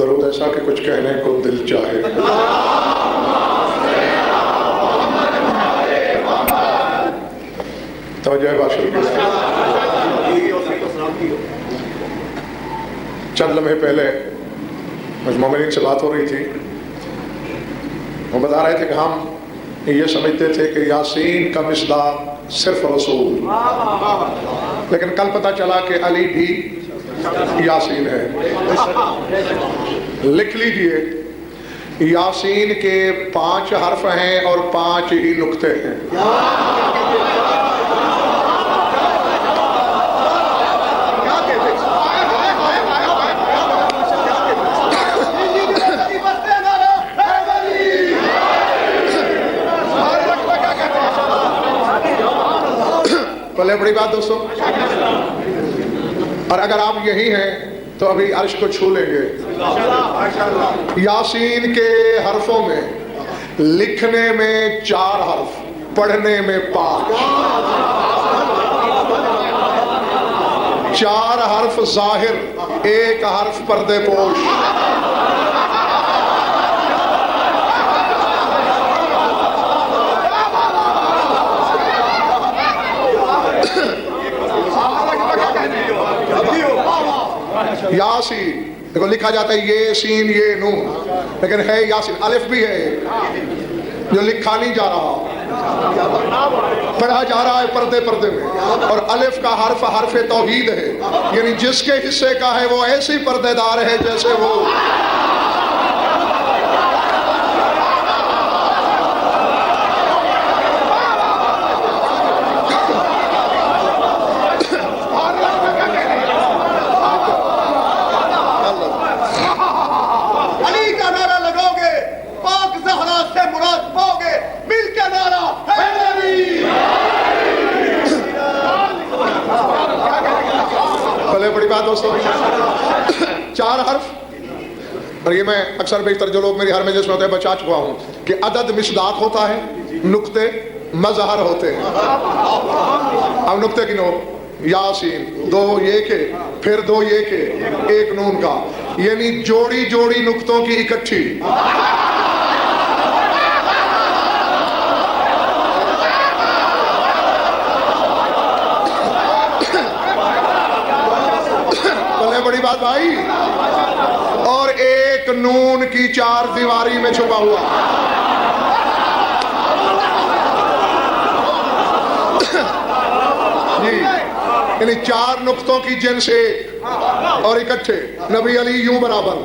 درود ایسا کہ کچھ کہنے کو دل چاہے. توجہ باشر. چند لمحے پہلے مومنین سے بات ہو رہی تھی. وہ بتا رہے تھے کہ ہم یہ سمجھتے تھے کہ یاسین کا مصداق صرف رسول، لیکن کل پتہ چلا کہ علی بھی یاسین ہے. لکھ لیجئے، یاسین کے 5 حرف ہیں اور 5 ہی نقطے ہیں. بڑے بڑی بات دوستو. اور اگر آپ یہی ہیں تو ابھی عرش کو چھو لیں گے. یاسین کے حرفوں میں لکھنے میں 4 حرف، پڑھنے میں 5. 4 حرف ظاہر، 1 حرف پردے پوش. یاسین دیکھو لکھا جاتا ہے یہ سین یہ نون، لیکن ہے یاسین. الف بھی ہے جو لکھا نہیں جا رہا، پڑھا جا رہا ہے پردے پردے میں. اور الف کا حرف حرف توحید ہے، یعنی جس کے حصے کا ہے وہ ایسی پردے دار ہے جیسے وہ بڑی بات دوستو. 4 حرف. اور یہ میں اکثر بیشتر جو لوگ میری ہر مجلس میں ہوتے ہیں بچا چکا ہوں کہ عدد مصداق ہوتا ہے، نقطے مظہر ہوتے ہیں. اب نقطے کی نو یاسین 2 یہ کے، پھر 2 یہ کے، 1 نون کا، یعنی جوڑی جوڑی نقطوں کی اکٹھی. بڑی بات بھائی. اور 1 نون کی 4 دیواری میں چھپا ہوا. جی یعنی 4 نقطوں کی جنس 1 اور اکٹھے. نبی علی یوں برابر.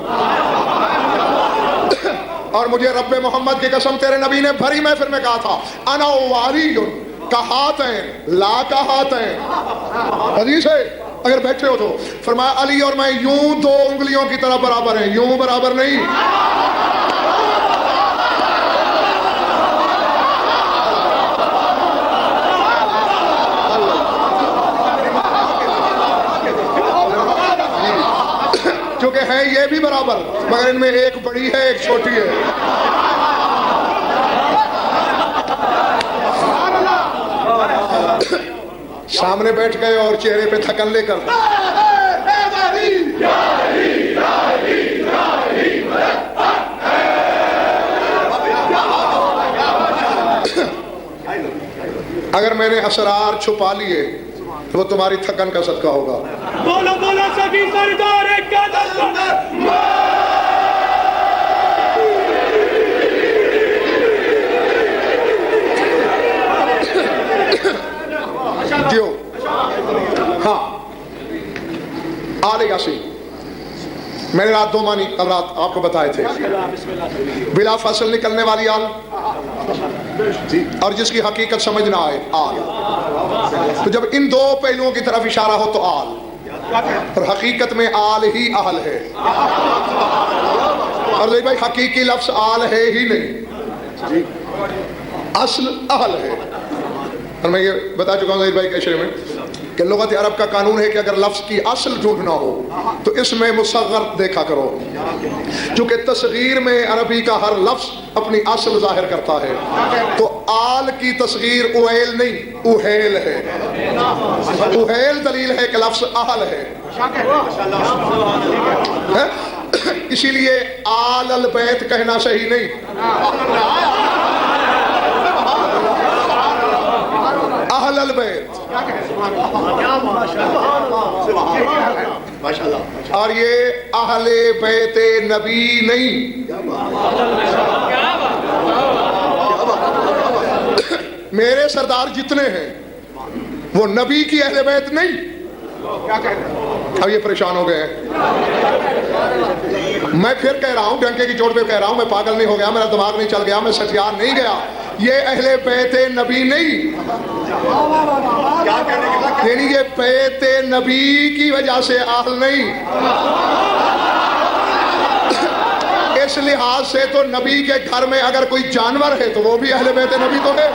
اور مجھے رب محمد کی قسم تیرے نبی نے بھری محفل میں کہا تھا انا والی کا ہاتین لا کا ہاتین. حدیث ہے اگر بیٹھے ہو تو فرمایا علی اور میں یوں 2 انگلیوں کی طرح برابر ہیں، یوں برابر نہیں. چونکہ ہے یہ بھی برابر، مگر ان میں ایک بڑی ہے ایک چھوٹی ہے. سامنے بیٹھ گئے اور چہرے پہ تھکن لے کر اگر میں نے اسرار چھپا لیے تو وہ تمہاری تھکن کا صدقہ ہوگا. بولو بولو سبھی سردار ایک دیو. ہاں آل یاسین میں نے رات 2 معنی کل رات آپ کو بتائے تھے. بلا فصل نکلنے والی آل اور جس کی حقیقت سمجھ نہ آئے آل. تو جب ان 2 پہلوؤں کی طرف اشارہ ہو تو آل، اور حقیقت میں آل ہی اہل ہے. اور دیکھ بھائی حقیقی لفظ آل ہے ہی نہیں، اصل اہل ہے. اور میں یہ بتا چکا ہوں ظہیر بھائی کے اشارے میں کہ لغت عرب کا قانون ہے کہ اگر لفظ کی اصل ڈھونڈنا ہو تو اس میں مصغر دیکھا کرو، چونکہ تصغیر میں عربی کا ہر لفظ اپنی اصل ظاہر کرتا ہے. تو آل کی تصغیر اویل نہیں اوہیل ہے. اوہیل دلیل ہے کہ لفظ اہل ہے. اسی لیے آل البیت کہنا صحیح نہیں، اہل البیت، اور یہ اہل بیت نبی نہیں۔ میرے سردار جتنے ہیں وہ نبی کی اہل بیت نہیں۔ اب یہ پریشان ہو گئے ہیں۔ میں پھر کہہ رہا ہوں، ڈنکے کی چوٹ پہ کہہ رہا ہوں، میں پاگل نہیں ہو گیا، میرا دماغ نہیں چل گیا، میں سٹیار نہیں گیا، یہ اہل بیت نبی نہیں، یعنی یہ بیت نبی کی وجہ سے اہل نہیں۔ اس لحاظ سے تو نبی کے گھر میں اگر کوئی جانور ہے تو وہ بھی اہل بیت نبی تو ہے۔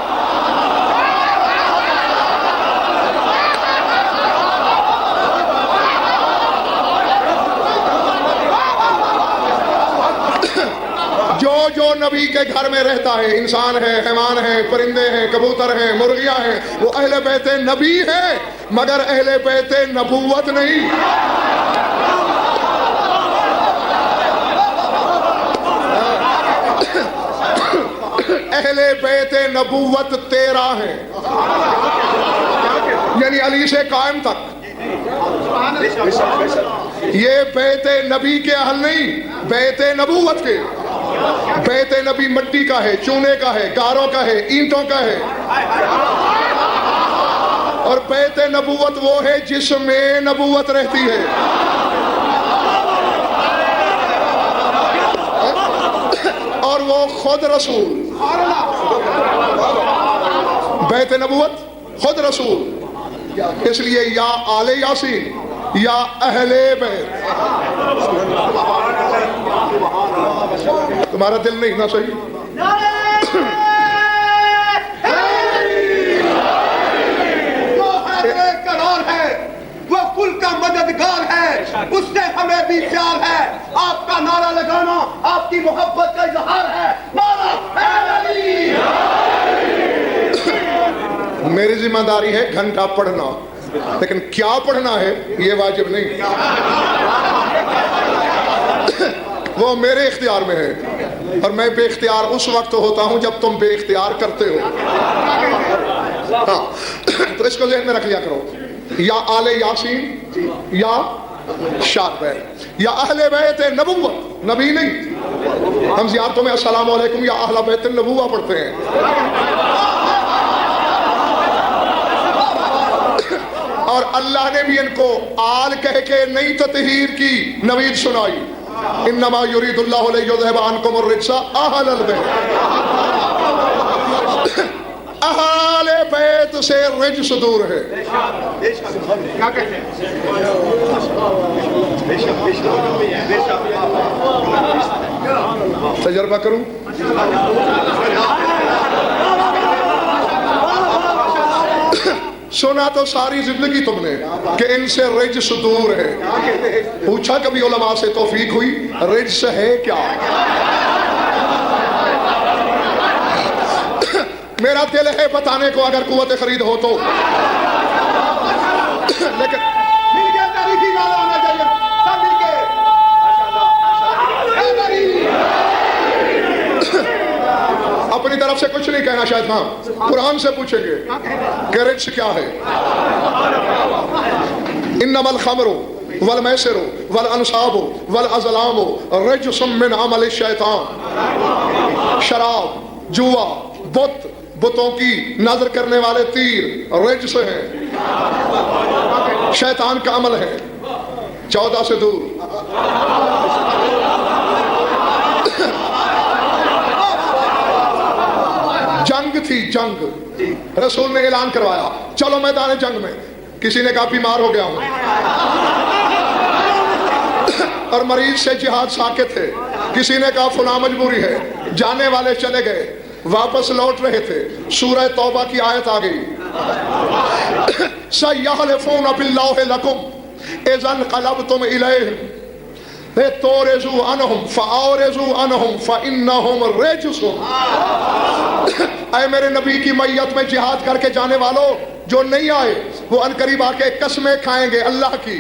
جو نبی کے گھر میں رہتا ہے، انسان ہے، حیوان ہے، پرندے ہیں، کبوتر ہیں، مرغیاں ہیں، وہ اہل بیت نبی ہے، مگر اہل بیت نبوت نہیں۔ اہل بیت نبوت 13 ہیں، یعنی علی سے قائم تک۔ یہ بیت نبی کے اہل نہیں، بیت نبوت کے۔ بیت نبی مٹی کا ہے، چونے کا ہے، گاروں کا ہے، اینٹوں کا ہے، اور بیت نبوت وہ ہے جس میں نبوت رہتی ہے۔ اور وہ خود رسول، بیت نبوت خود رسول، اس لیے یا آل یاسین یا اہل بیت۔ تمہارا دل نہیں نا صحیح؟ وہ ایک قرار ہے، وہ کل کا مددگار ہے، اس سے ہمیں بھی پیار ہے۔ آپ کا نعرہ لگانا آپ کی محبت کا اظہار ہے۔ نعرہ حیدر علی۔ میری ذمہ داری ہے گھنٹہ پڑھنا، لیکن کیا پڑھنا ہے یہ واجب نہیں، وہ میرے اختیار میں ہے، اور میں بے اختیار اس وقت ہوتا ہوں جب تم بے اختیار کرتے ہو۔ ہاں، تو اس کو ذہن میں رکھ لیا کرو، یا آل یاسین یا شاد بیت یا اہل بیت نبوت، نبی نہیں۔ ہم زیارتوں میں السلام علیکم یا اہل بیت النبوہ پڑھتے ہیں۔ اور اللہ نے بھی ان کو آل کہہ کے نئی تطہیر کی نوید سنائی، انما یرید اللہ لیذھب عنکم الرجس اہل البیت۔ اہل بیت سے رجس دور ہے۔ کیا کہتے ہیں؟ تجربہ کروں، سنا تو ساری زندگی تم نے کہ ان سے رجس دور ہے، پوچھا کبھی علماء سے توفیق ہوئی رجس ہے کیا؟ میرا دل ہے بتانے کو اگر قوت خرید ہو تو، لیکن مل گیا تاریخی نعرہ آنا چاہیے، سب مل کے حیدر علی۔ اپنی طرف سے کچھ نہیں کہنا شاید، ہاں قرآن سے پوچھیں گے کہ رجس کیا ہے۔ انما الخمر والمیسر والانصاب والازلام رجس من عمل الشیطان۔ شراب، جوا، بت، بتوں کی نظر کرنے والے تیر رجس ہیں، شیطان کا عمل ہے، 14 سے دور۔ جنگ تھی، جنگ، رسول نے اعلان کروایا چلو میدان جنگ میں، کسی نے کہا بیمار ہو گیا ہوں، اور مریض سے جہاد ساکت ہے، کسی نے کہا فلاں مجبوری ہے، جانے والے چلے گئے، واپس لوٹ رہے تھے، سورہ توبہ کی آیت آ گئی، سَيَحْلِفُونَ بِاللَّهِ لَكُمْ إِذَا انقلبتم إِلَيْهِمْ تُعْرِضُوا عَنْهُمْ فَأَعْرِضُوا عَنْهُمْ فَإِنَّهُمْ رِجْسٌ۔ اے میرے نبی کی میت میں جہاد کر کے جانے والوں، جو نہیں آئے وہ عنقریب آ کے قسمیں کھائیں گے اللہ کی،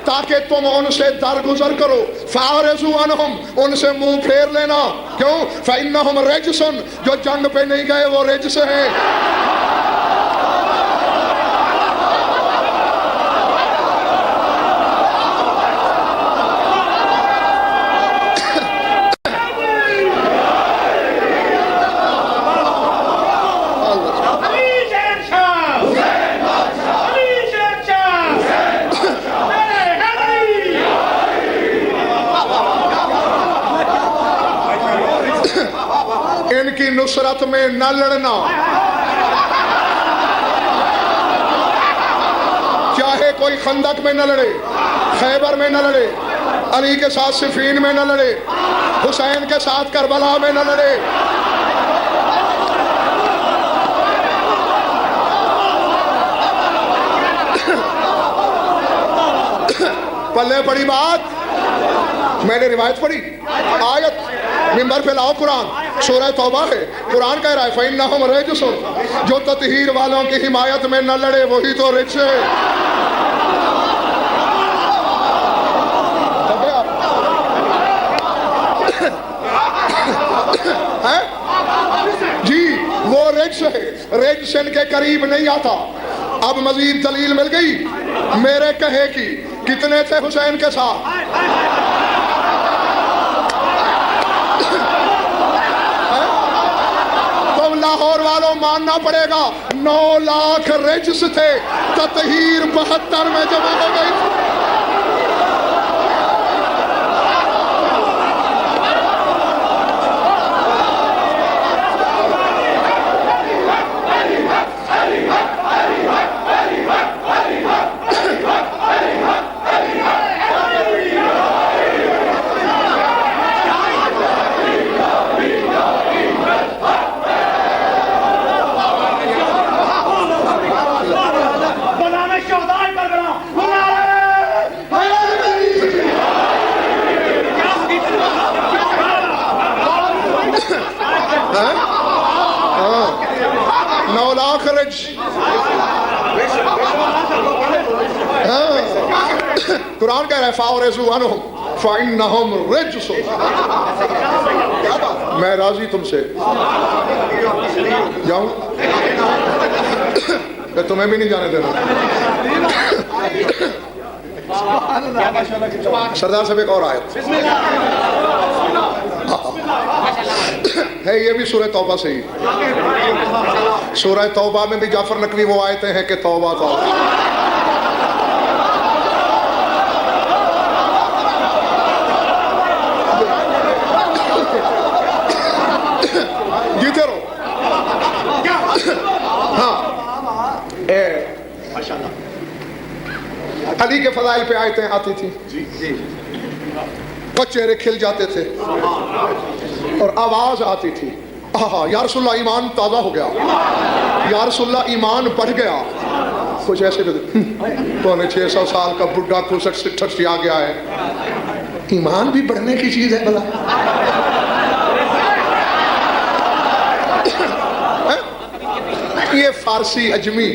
تاکہ تم ان سے درگزر کرو. فَأَعْرِضُوا عَنْهُمْ ان سے منہ پھیر لینا. کیوں؟ فَإِنَّهُمْ رِجْسٌ جو جنگ پہ نہیں گئے وہ رجس ہیں. ان کی نصرت میں نہ لڑنا، چاہے کوئی خندق میں نہ لڑے، خیبر میں نہ لڑے، علی کے ساتھ صفین میں نہ لڑے، حسین کے ساتھ کربلا میں نہ لڑے. پلے پڑی بات، میں نے روایت پڑھی، آیت ممبر پہ لاؤ. قرآن سورہ توبہ ہے، قرآن کہہ رہا ہے فَإِنَّهُمْ رِجْسٌ جو تطہیر والوں کی حمایت میں نہ لڑے وہی تو رجس ہے. جی وہ رجس ہے، رجس ان کے قریب نہیں آتا. اب مزید دلیل مل گئی میرے کہے کی. کتنے تھے حسین کے ساتھ؟ تم لاہور والوں ماننا پڑے گا 9 لاکھ رجس تھے. تطہیر 72 میں جمع ہو گئی. قرآن کہہ رہا ہے فَأَعْرِضُوا عَنْهُمْ فَإِنَّهُمْ رِجْسٌ. میں راضی تم سے جاؤں کہ تمہیں بھی نہیں جانے دینا. سردار صاحب ایک اور آیت ہے، یہ بھی سورہ توبہ سے ہی. سورہ توبہ میں بھی جعفر نقوی وہ آیتیں ہیں کہ توبہ توبہ. جیتے رہو. ہاں علی کے فضائل پہ آیتیں آتی تھی، چہرے کھل جاتے تھے اور آواز آتی تھی یا رسول اللہ ایمان تازہ ہو گیا، یا رسول اللہ ایمان بڑھ گیا. کچھ ایسے 600 سال کا بڈھا 65 آ گیا ہے. ایمان بھی بڑھنے کی چیز ہے بھلا؟ یہ فارسی اجمی،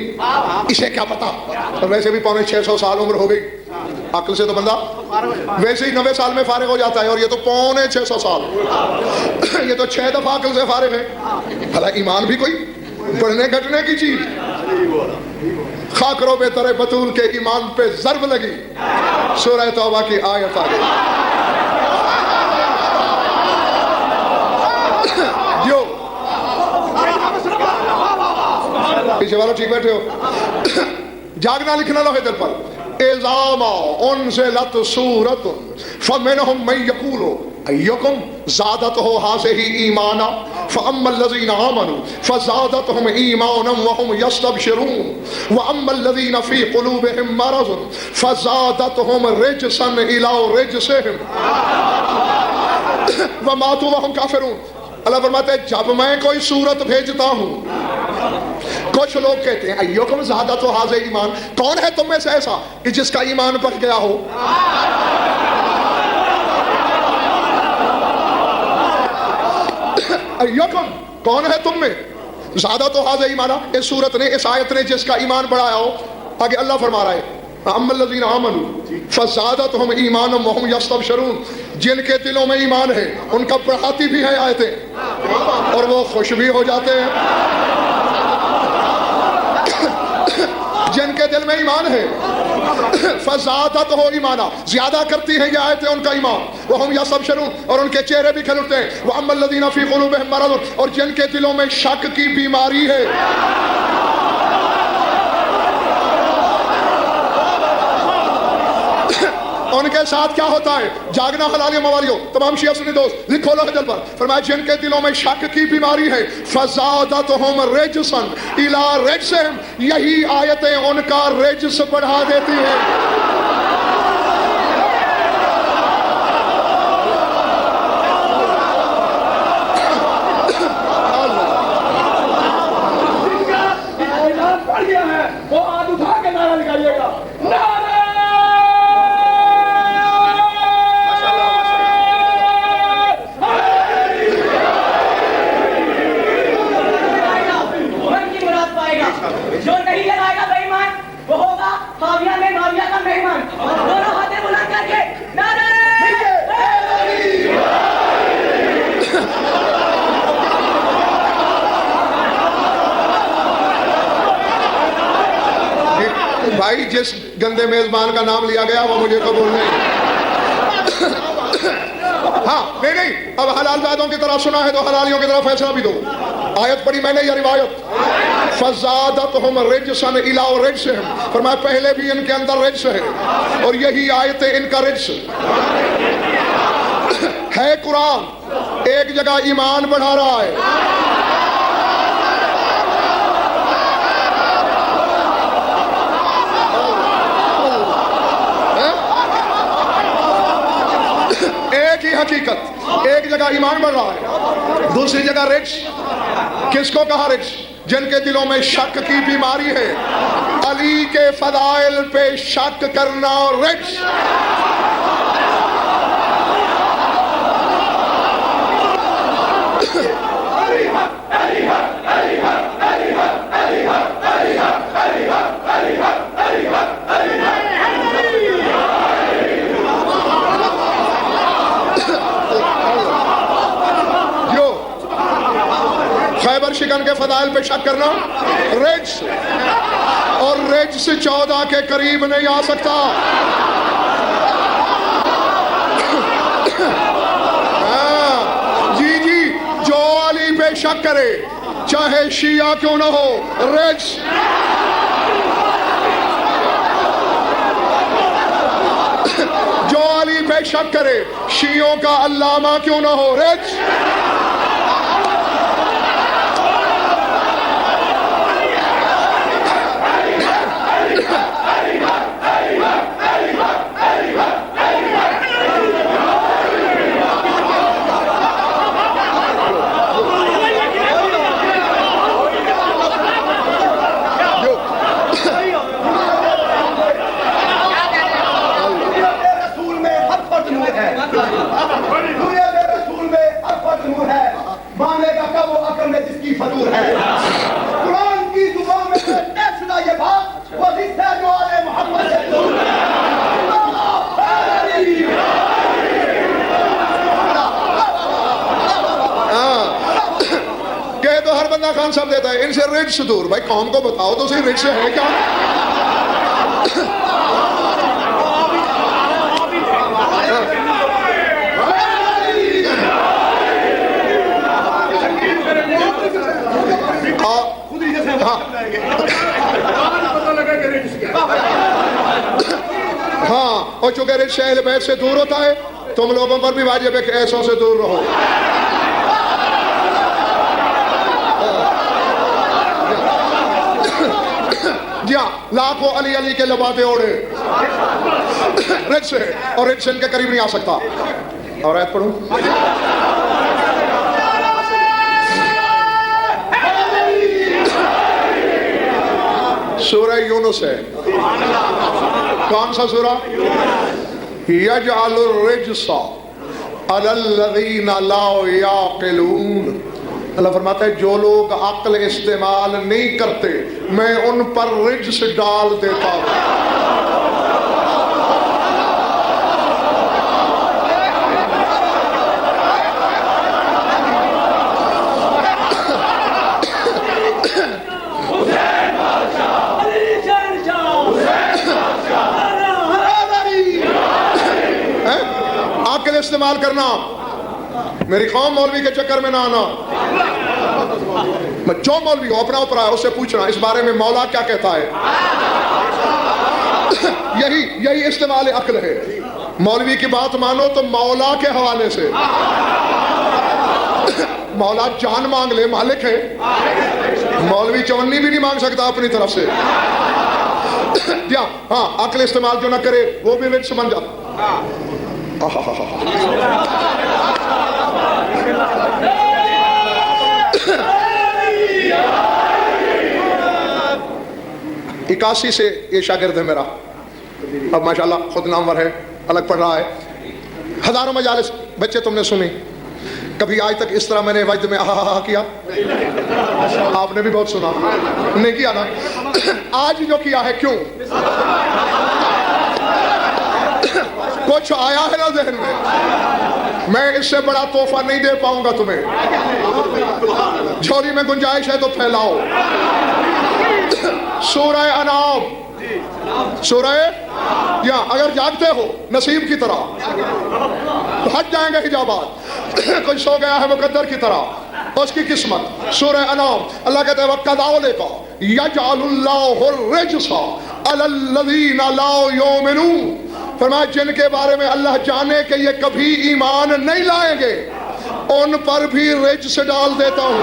اسے کیا پتا. اور ویسے بھی 650 سال عمر ہو گئی. عقل سے تو بندہ ویسے ہی 90 سال میں فارغ ہو جاتا ہے، اور یہ تو 650 سال. یہ تو 6 دفعہ عقل سے فارغ ہے. بھلا ایمان بھی کوئی بڑھنے گھٹنے کی چیز؟ خاکرو بے ترے بطول کے ایمان پہ ضرب لگی. سورہ توبہ کی آیت آ گئی. جو پیچھے والوں ٹھیک بیٹھے ہو. جاگنا لکھنا لوہے دل پر. اِذَا أُنزِلَتْ سُورَةٌ فَمِنْهُمْ مَن يَقُولُ أَيُّكُمْ زَادَتْهُ هَٰذِهِ إِيمَانًا فَأَمَّا الَّذِينَ آمَنُوا فَزَادَتْهُمْ إِيمَانًا وَهُمْ يَسْتَبْشِرُونَ وَأَمَّا الَّذِينَ فِي قُلُوبِهِم مَّرَضٌ فَزَادَتْهُمْ رِجْسًا إِلَىٰ رِجْسِهِمْ وَمَاتُوا وَهُمْ كَافِرُونَ. اللہ فرماتے ہیں جب میں کوئی صورت بھیجتا ہوں، کچھ لوگ کہتے ہیں ایوکم زیادہ تو حاضر ایمان، کون ہے تم میں سے ایسا کہ جس کا ایمان بڑھ گیا ہو؟ ایوکم کون ہے تم میں زیادہ تو حاضر ایمان، اس صورت نے اس آیت نے جس کا ایمان بڑھایا ہو. آگے اللہ فرما رہا ہے اما الذین آمنوا فزادتہم ایمانا وہم یستبشرون، جن کے دلوں میں ایمان ہے ان کا بڑھاتی بھی ہے آیتیں اور وہ خوش بھی ہو جاتے ہیں۔ جن کے دل میں ایمان ہے فزادتہ ایمانا، زیادہ کرتی ہے یہ آیتیں ان کا ایمان، وہم یستبشرون، اور ان کے چہرے بھی کھل اٹھتے ہیں۔ واما الذین فی قلوبہم مرض، اور جن کے دلوں میں شک کی بیماری ہے، ان کے ساتھ کیا ہوتا ہے؟ جاگنا حلالیوں موالیوں، تمام شیعہ سنی دوست لکھو لوح پر، فرمایا جن کے دلوں میں شک کی بیماری ہے فزادتہم رجسا الی رجسہم، یہی آیتیں ان کا رجس بڑھا دیتی ہیں۔ پڑ گیا ہے وہ ہاتھ اٹھا کے نعرہ لگائیے گا، جو نہیں لگائے گا بے ایمان وہ ہوگا خاویہ میں معاویہ کا مہمان۔ دونوں ہاتھیں بلند کر کے نعرہ بھائی جس گندے میزبان کا نام لیا گیا وہ مجھے قبول نہیں۔ ہاں نہیں اب حلال زادوں کی طرف سنا ہے تو حلالیوں کی طرف فیصلہ بھی دو۔ آیت پڑھی میں نے یا روایت؟ فزادتہم رجسا الی رجسہم، فرمایا پہلے بھی ان کے اندر رجس ہے اور یہی آیتیں ان کا رجس ہے۔ قرآن ایک جگہ ایمان بڑھا رہا ہے، ایک ہی حقیقت، ایک جگہ ایمان بڑھ رہا ہے، دوسری جگہ رجس۔ کس کو کہا رجس؟ جن کے دلوں میں شک کی بیماری ہے، علی کے فضائل پہ شک کرنا رجس۔ خیبر شکن کے فضائل پہ شک کرنا رجس، اور رجس 14 کے قریب نہیں آ سکتا۔ جی جی جو علی پہ شک کرے چاہے شیعہ کیوں نہ ہو رجس۔ جو علی پہ شک کرے شیعوں کا علامہ کیوں نہ ہو رجس۔ قرآن کی زبان میں طے شدہ یہ بات وہ رشتہ جو آل محمد سے دور ہے۔ کہ تو ہر بندہ خان صاحب دیتا ہے ان سے رجس دور۔ بھائی قوم کو بتاؤ تو صحیح رجس ہے کیا؟ ہاں اور چونکہ رجس اہل بیت سے دور ہوتا ہے تم لوگوں پر بھی واجب ہے کہ ایسوں سے دور رہو۔ جی ہاں لاکھوں علی علی کے لباتے اوڑے رجس ہے اور رجس ان کے قریب نہیں آ سکتا۔ اور آیت پڑھوں سورہ یونس ہے، کون سا سورہ؟ یجعل الرجس علی الذین لا یعقلون۔ اللہ فرماتا ہے جو لوگ عقل استعمال نہیں کرتے میں ان پر رجس ڈال دیتا ہوں۔ عقل استعمال کرنا. میری قوم مولوی کے چکر میں نہ آنا. میں جو مولوی ہو اپنا اوپر آیا اس سے پوچھنا اس بارے میں مولا کیا کہتا ہے. یہی استعمال عقل ہے. مولوی کی بات مانو تو مولا کے حوالے سے. مولا جان مانگ لے مالک ہے. مولوی چونی بھی نہیں مانگ سکتا اپنی طرف سے. ہاں عقل استعمال جو نہ کرے وہ بھی رچ بن جاتا. اکاسی سے یہ شاگرد ہے میرا, اب ماشاءاللہ خود نامور ہے, الگ پڑھ رہا ہے. ہزاروں مجالس بچے تم نے سنی, کبھی آج تک اس طرح میں نے وجد میں آہا کیا؟ آپ نے بھی بہت سنا, نہیں کیا نا. آج جو کیا ہے کیوں؟ کچھ آیا ہے نا ذہن میں. میں اس سے بڑا تحفہ نہیں دے پاؤں گا تمہیں. جھولی میں گنجائش ہے تو پھیلاؤ. سورہ انعام, سورہ یا اگر جاگتے ہو نصیب کی طرح تو ہٹ جائیں گے حجابات. کوئی سو گیا ہے مقدر کی طرح, اس کی قسمت. سورہ انعام اللہ کہتے ہیں وَكَذَلِكَ يَجْعَلُ اللَّهُ الرِّجْسَ عَلَى الَّذِينَ لَا يُؤْمِنُونَ. فرمایا جن کے بارے میں اللہ جانے کہ یہ کبھی ایمان نہیں لائیں گے ان پر بھی رجس ڈال دیتا ہوں.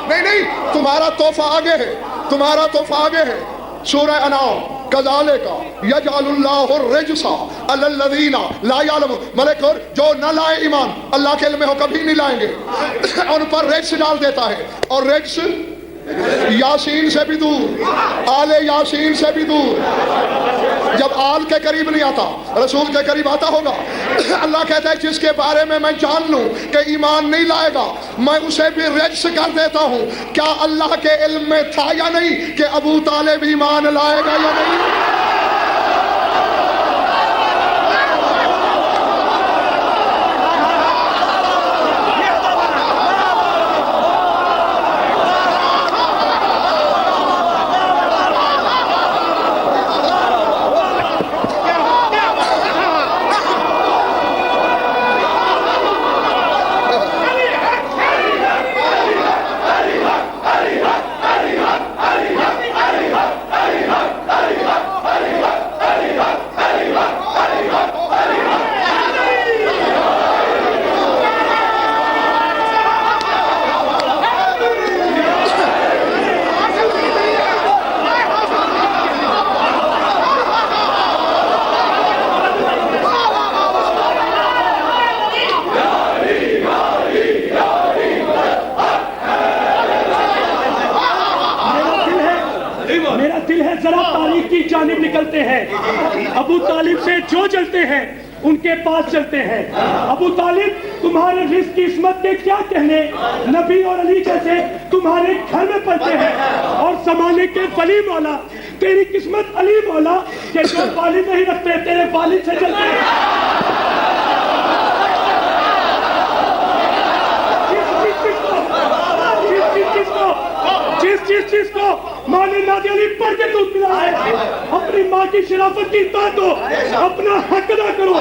نہیں تمہارا تحفہ آگے ہے, تمہارا تحفہ آگے ہے. سورہ انعام کذالک یجعل اللہ الرجس علی الذین لا یعلمون. ملک اور جو نہ لائے ایمان اللہ کے علم میں ہو کبھی نہیں لائیں گے ان پر رجس ڈال دیتا ہے. اور رجس یاسین سے بھی دور, آل یاسین سے بھی دور. جب آل کے قریب نہیں آتا رسول کے قریب آتا ہوگا. اللہ کہتا ہے جس کے بارے میں میں جان لوں کہ ایمان نہیں لائے گا میں اسے بھی رجس کر دیتا ہوں. کیا اللہ کے علم میں تھا یا نہیں کہ ابو طالب ایمان لائے گا یا نہیں؟ ابو طالب سے جو جلتے ہیں ان کے پاس چلتے ہیں. ابو طالب تمہارے رزق کی عصمت کے کیا کہنے, نبی اور علی جیسے تمہارے گھر میں پلتے ہیں. اور زمانے کے ولی مولا تیری قسمت علی مولا کہ جو والد نہیں رکھتے تیرے والد سے چلتے ہیں. جس چیز کو ماں نے نادی علی پڑھ کے دودھ پلا ہے اپنی ماں کی شرافت کی اطاعت دو, اپنا حق ادا کرو.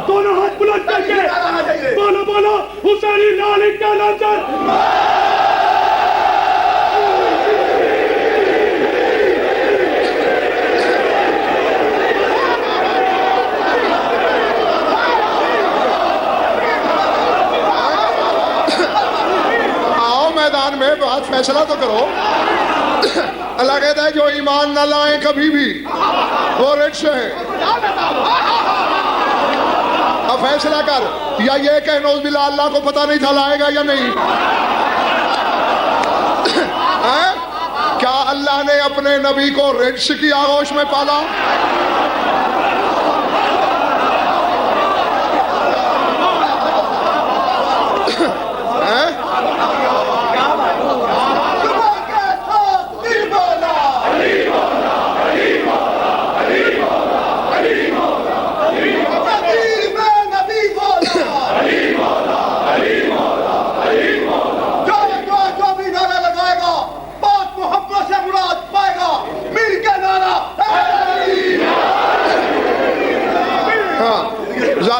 دونوں ہاتھ بلند کر کے بولو بولو حسینی لال کا ناصر. آؤ میدان میں بات فیصلہ تو کرو. اللہ کہتا ہے جو ایمان نہ لائیں کبھی بھی وہ رجس ہیں. اب فیصلہ کر, یا یہ کہ نعوذ باللہ اللہ کو پتہ نہیں تھا لائے گا یا نہیں. کیا اللہ نے اپنے نبی کو رجس کی آغوش میں پالا؟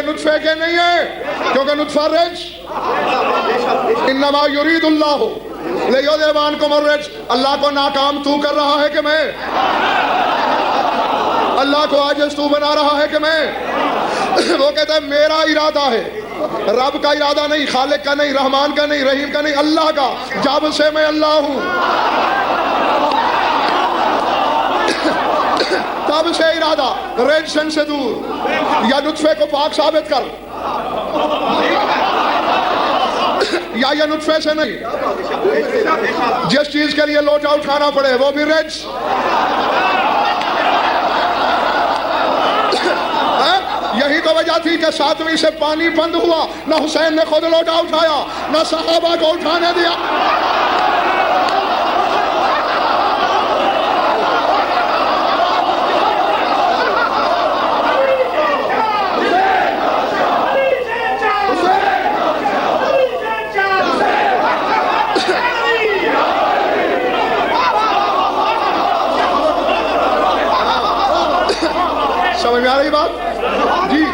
یہ نطفے کے نہیں ہیں، کیونکہ نطفہ رج انما یرید اللہ لیذہبعنکم الرجس، اللہ کو ناکام تو کر رہا ہے کہ میں؟ اللہ کو عاجز تو بنا رہا ہے کہ میں؟ وہ کہتا ہے میرا ارادہ ہے، رب کا ارادہ نہیں، خالق کا نہیں، رحمان کا نہیں، رحیم کا نہیں، اللہ کا، جب سے میں اللہ ہوں تب سے ارادہ رجسن سے دور، یا نطفے کو پاک ثابت کر، یا یہ نطفے سے نہیں، جس چیز کے لیے لوٹا اٹھانا پڑے وہ بھی رجس، یہی تو وجہ تھی کہ 7ویں سے پانی بند ہوا، نہ حسین نے خود لوٹا اٹھایا نہ صحابہ کو اٹھانے دیا۔ سمجھ میں آ رہی بات؟ جی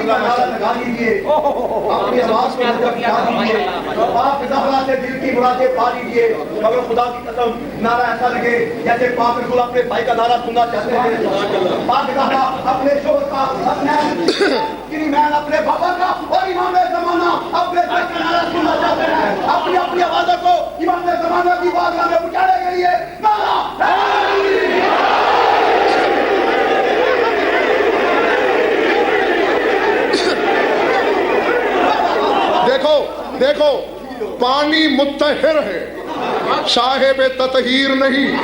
لگا لیجیے، اپنی آواز کو پاک زہرا سے دل کی مرادیں پا لیجیے، مگر خدا کی قسم نعرہ ایسا لگے جیسے پاک رسول اپنے بھائی کا نعرہ سننا چاہتے ہیں، پاک زہرا اپنے شوہر کا، اپنے مین اپنے بابا کا اور امام زمانہ اپنے بھائی کا نعرہ سننا چاہتے ہیں، اپنی اپنی آوازوں کو امام زمانہ کی بارگاہ میں اٹھانے کے لیے نعرہ دیکھو پانی مطہر ہے، صاحب تطہیر نہیں۔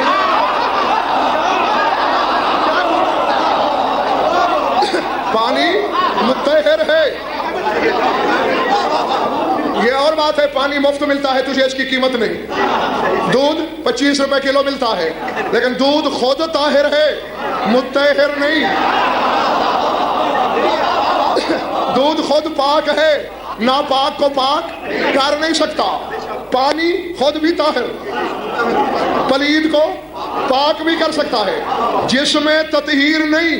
پانی مطہر ہے، یہ اور بات ہے، پانی مفت ملتا ہے تجھے اس کی قیمت نہیں، دودھ 25 روپے کلو ملتا ہے، لیکن دودھ خود طاہر ہے، مطہر نہیں، دودھ خود پاک ہے، ناپاک کو پاک کر نہیں سکتا، پانی خود بھی طاہر، پلید کو پاک بھی کر سکتا ہے، جس میں تطہیر نہیں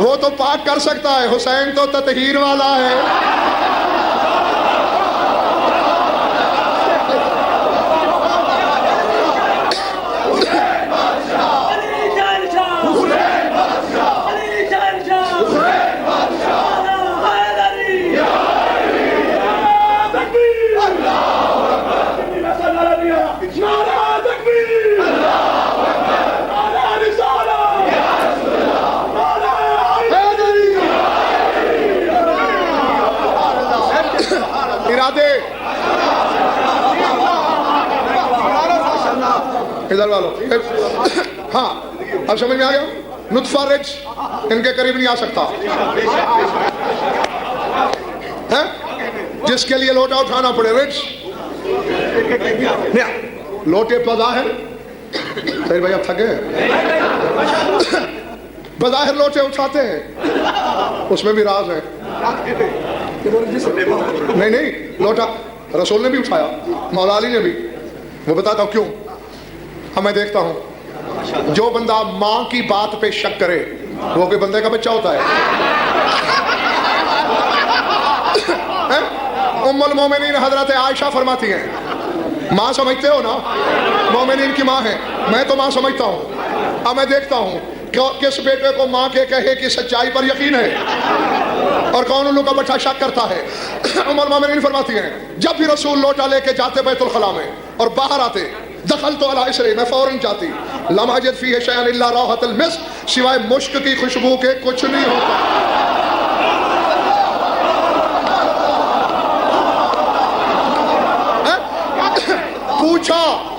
وہ تو پاک کر سکتا ہے، حسین تو تطہیر والا ہے۔ ادھر والو ہاں اب سمجھ میں آ گیا، نطفہ رجس ان کے قریب نہیں آ سکتا، جس کے لیے لوٹا اٹھانا پڑے رجس، لوٹے بظاہر صحیح بھائی اب تھکے بظاہر لوٹے اٹھاتے ہیں، اس میں بھی راز ہے، نہیں لوٹا رسول نے بھی اٹھایا، مولا علی نے بھی، وہ بتاتا ہوں کیوں۔ اب میں دیکھتا ہوں جو بندہ ماں کی بات پہ شک کرے وہ کوئی بندے کا بچہ ہوتا ہے؟ ام المومنین حضرت عائشہ فرماتی ہیں، ماں سمجھتے ہو نا، مومنین کی ماں ہے، میں تو ماں سمجھتا ہوں، اب میں دیکھتا ہوں کس بیٹے کو ماں کے کہے کہ سچائی پر یقین ہے اور کون ان لوگوں کا بچہ شک کرتا ہے۔ ام المومنین فرماتی ہیں جب بھی رسول لوٹا لے کے جاتے بیت الخلاء میں اور باہر آتے، دخلت علی اسری، میں فوراً جاتی، لم اجد فیہ شیئا الا رائحۃ المسک، سوائے مشک کی خوشبو کے کچھ نہیں ہوتا۔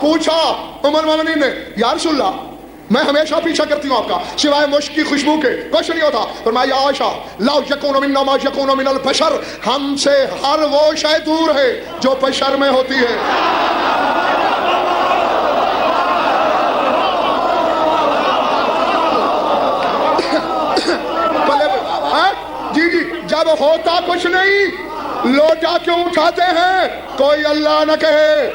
پوچھا ام المومنین نے، یا رسول اللہ میں ہمیشہ پیچھا کرتی ہوں آپ کا، سوائے مشک کی خوشبو کے کچھ نہیں ہوتا۔ فرمایا عائشہ لا یکون منا ما یکون من البشر، ہم سے ہر وہ شے دور ہے جو بشر میں ہوتی ہے۔ جی جب ہوتا کچھ نہیں لوٹا کیوں اٹھاتے ہیں؟ کوئی اللہ نہ کہے۔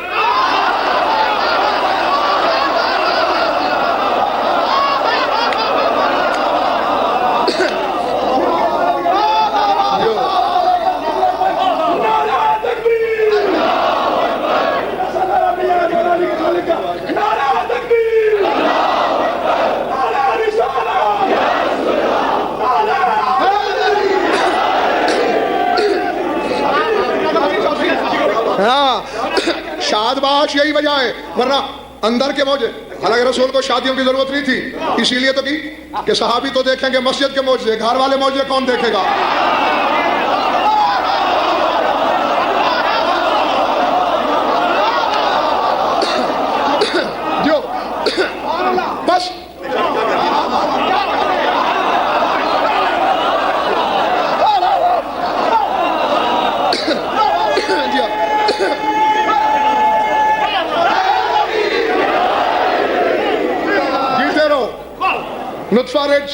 ہاں شاد باش یہی وجہ ہے، ورنہ اندر کے موجے، حالانکہ رسول کو شادیوں کی ضرورت نہیں تھی، اسی لیے تو کی کہ صحابی تو دیکھیں گے مسجد کے موجے، گھر والے موجے کون دیکھے گا؟ جو بس نطفہ رج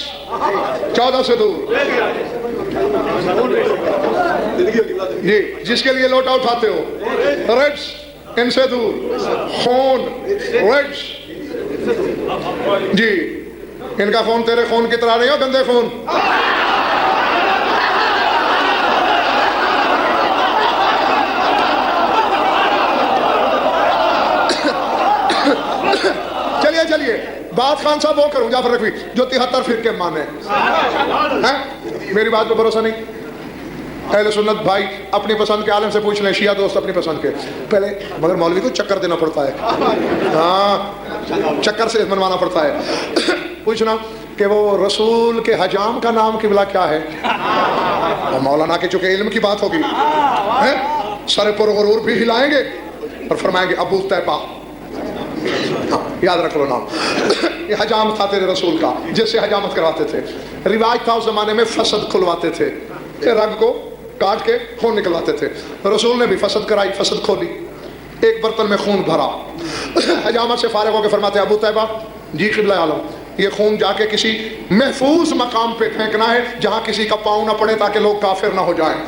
14 سے دور، جی جس کے لیے لوٹا اٹھاتے ہو، رج ان سے دور، خون رج، جی ان کا خون تیرے خون کی طرح نہیں ہو، گندے خون۔ چلیے چلیے بات خان صاحب وہ کروں جعفر رفیع جو 73 فرقے مانے ہیں، میری بات پہ بھروسہ نہیں؟ اہل سنت بھائی اپنی پسند کے عالم سے پوچھ لیں، شیعہ دوست اپنی پسند کے پہلے، مگر مولوی کو چکر دینا پڑتا ہے، ہاں چکر سے منوانا پڑتا ہے۔ پوچھنا کہ وہ رسول کے حجام کا نام قبلہ کیا ہے؟ مولانا کے چونکہ علم کی بات ہوگی، سر پر غرور بھی ہلائیں گے اور فرمائیں گے ابو طیبہ، یاد رکھ لو نام، یہ حجام تھا تیرے رسول کا، جس سے حجامت کرواتے تھے۔ روایت تھا اس زمانے میں فسد کھلواتے تھے، رگ کو کاٹ کے خون نکلواتے تھے، رسول نے بھی فسد کرائی، فسد کھولی، ایک برتن میں خون بھرا، حجامت سے فارغ ہو کے فرماتے ابو طیبہ جی قبلہ عالم، یہ خون جا کے کسی محفوظ مقام پہ پھینکنا ہے جہاں کسی کا پاؤں نہ پڑے تاکہ لوگ کافر نہ ہو جائیں۔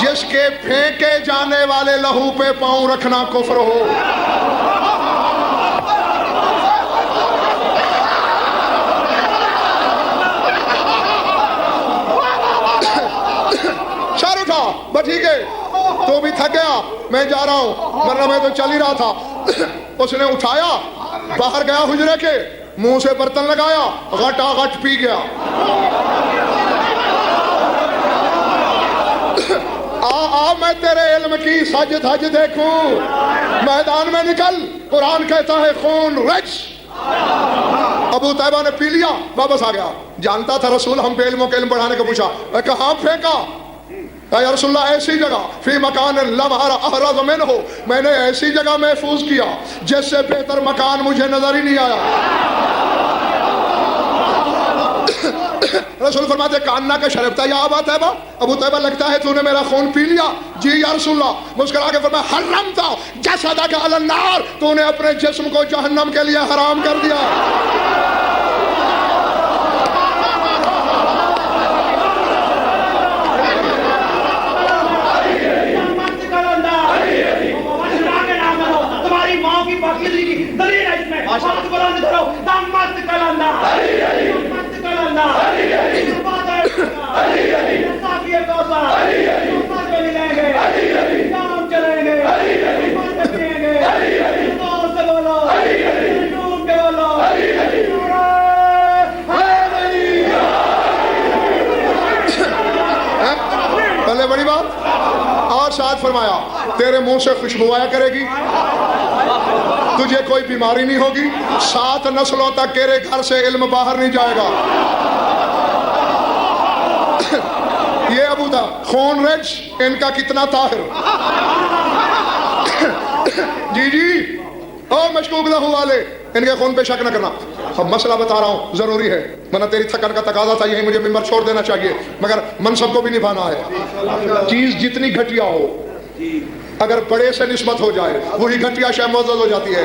جس کے پھینکے جانے والے لہو پہ پاؤں رکھنا کفر ہو۔ سر اٹھا بس ٹھیک ہے، تو بھی تھک گیا، میں جا رہا ہوں، ورنہ میں تو چل ہی رہا تھا۔ اس نے اٹھایا، باہر گیا حجرے کے، منہ سے برتن لگایا، غٹا غٹ پی گیا۔ میں تیرے علم کی سج دھج دیکھوں، میدان میں نکل، قرآن کہتا ہے خون رج۔ ابو طیبہ نے پی لیا، واپس آ گیا، جانتا تھا رسول ہم پہ علموں کے علم بڑھانے کو پوچھا، کہاں پھینکا؟ یا رسول اللہ ایسی جگہ، فی مکان لم ارى احرز منہ، میں نے ایسی جگہ محفوظ کیا جس سے بہتر مکان مجھے نظر ہی نہیں آیا۔ رسول فرماتے کاننا کا شربتا یا ابا طیبہ، ابو طیبہ لگتا ہے تو نے میرا خون پی لیا؟ جی یا رسول اللہ۔ مسکرا کے فرمایا حرمتا جسدک علی النار، تو نے اپنے جسم کو جہنم کے لیے حرام کر دیا۔ تمہاری ماں کی پاکیزگی کی دلیل ہے اس میں، ہاتھ بلند کرو، دامت کلندہ پہلے بڑی بات اور ساتھ فرمایا تیرے منہ سے خوشبو آیا کرے گی، تجھے کوئی بیماری نہیں ہوگی، 7 نسلوں تک تیرے گھر سے علم باہر نہیں جائے گا۔ یہ ابو تھا خون رج، ان کا کتنا طاہر۔ جی جی او مشکوک لہو والے، ان کے خون پہ شک نہ کرنا۔ اب مسئلہ بتا رہا ہوں، ضروری ہے، ورنہ تیری تھکن کا تقاضا تھا، یہی مجھے ممبر چھوڑ دینا چاہیے، مگر منصب کو بھی نبھانا ہے۔ چیز جتنی گھٹیا ہو، اگر بڑے سے نسبت ہو جائے وہی گھٹیا شے معزز ہو جاتی ہے۔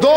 2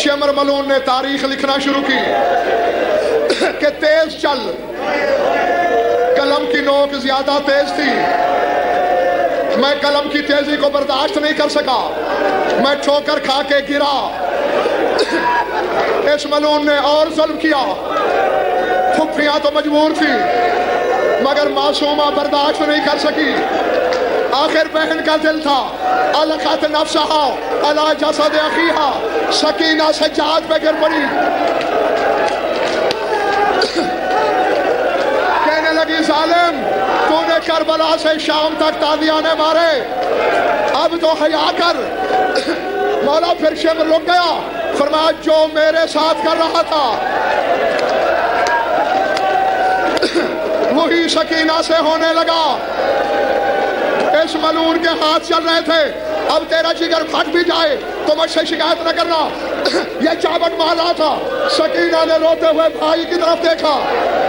شمر ملعون نے تاریخ لکھنا شروع کی کہ تیز چل، قلم کی نوک زیادہ تیز تھی، میں قلم کی تیزی کو برداشت نہیں کر سکا، میں ٹھوکر کھا کے گرا۔ اس ملعون نے اور ظلم کیا، پھپھیاں تو مجبور تھی مگر معصومہ برداشت نہیں کر سکی۔ آخر بہن کا دل تھا، القت نفسہا علی جسد اخیہا، سکینہ سجاد پہ گر پڑی، کہنے لگی ظالم تو نے کربلا سے شام تک تازیانے مارے، اب تو حیا کر۔ مولا پھر شمر رک گیا، فرمایا جو میرے ساتھ کر رہا تھا وہی سکینہ سے ہونے لگا۔ اس ملعون کے ہاتھ چل رہے تھے، اب تیرا جگر پھٹ بھی جائے تو مجھ سے شکایت نہ کرنا۔ یہ چابک مالا تھا۔ سکینہ نے روتے ہوئے بھائی کی طرف دیکھا،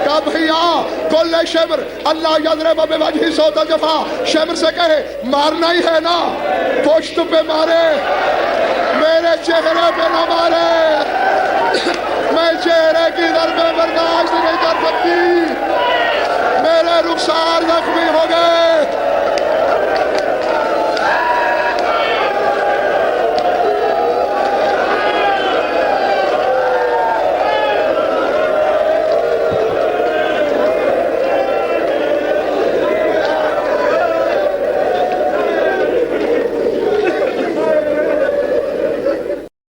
کہا بھیا کل شمر اللہ یضرب بوجہہ صوت الجفا، شمر سے کہے مارنا ہی ہے نا، پشت پہ مارے، میرے چہرے پہ نہ مارے، میں چہرے کی ضربیں برداشت نہیں کر سکتی، میرے رخسار زخمی ہو